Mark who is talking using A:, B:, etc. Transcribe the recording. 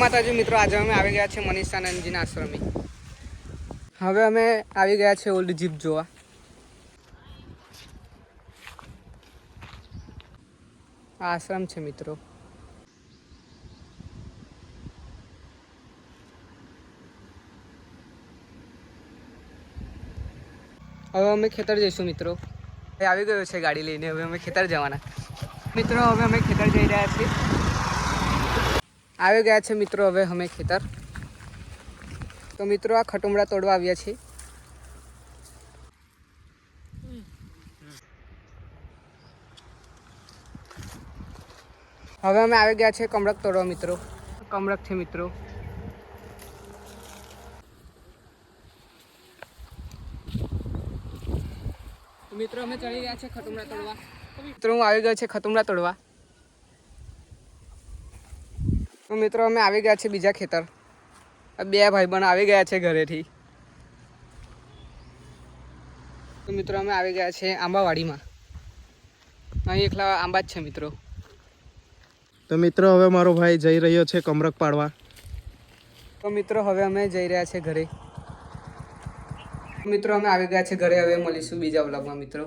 A: માતાજી મિત્રો, આજે અમે આવી ગયા છે મનીષાનંદજીના આશ્રમે. હવે અમે આવી ગયા છે ઓલ્ડ જીપ જોવા. આ આશ્રમ છે મિત્રો. હવે અમે ખેતર જઈશું મિત્રો. આવી ગયો છે ગાડી લઈને. હવે અમે ખેતર જવાના મિત્રો. હવે અમે ખેતર જઈ રહ્યા છીએ. આવી ગયા છે મિત્રો હવે અમે ખેતર. તો મિત્રો આ ખટુમડા તોડવા આવ્યા છીએ. હવે અમે આવી ગયા છે કમળક તોડવા મિત્રો. કમળક છે મિત્રો. મિત્રો અમે ચડી ગયા છે ખટુમડા તોડવા. મિત્રો હું આવી ગયો છે ખટુમડા તોડવા. તો મિત્રો અમે આવી ગયા છે બીજા ખેતર. બે ભાઈબંધ આવી ગયા છે ઘરેથી. તો મિત્રો અમે આવી ગયા છે આંબાવાડીમાં. અહીં એકલા આંબા જ છે મિત્રો.
B: તો મિત્રો હવે મારો ભાઈ જઈ રહ્યો છે કમરક પાડવા.
A: તો મિત્રો હવે અમે જઈ રહ્યા છે ઘરે. મિત્રો અમે આવી ગયા છે ઘરે. હવે મળીશું બીજા વ્લોગમાં મિત્રો.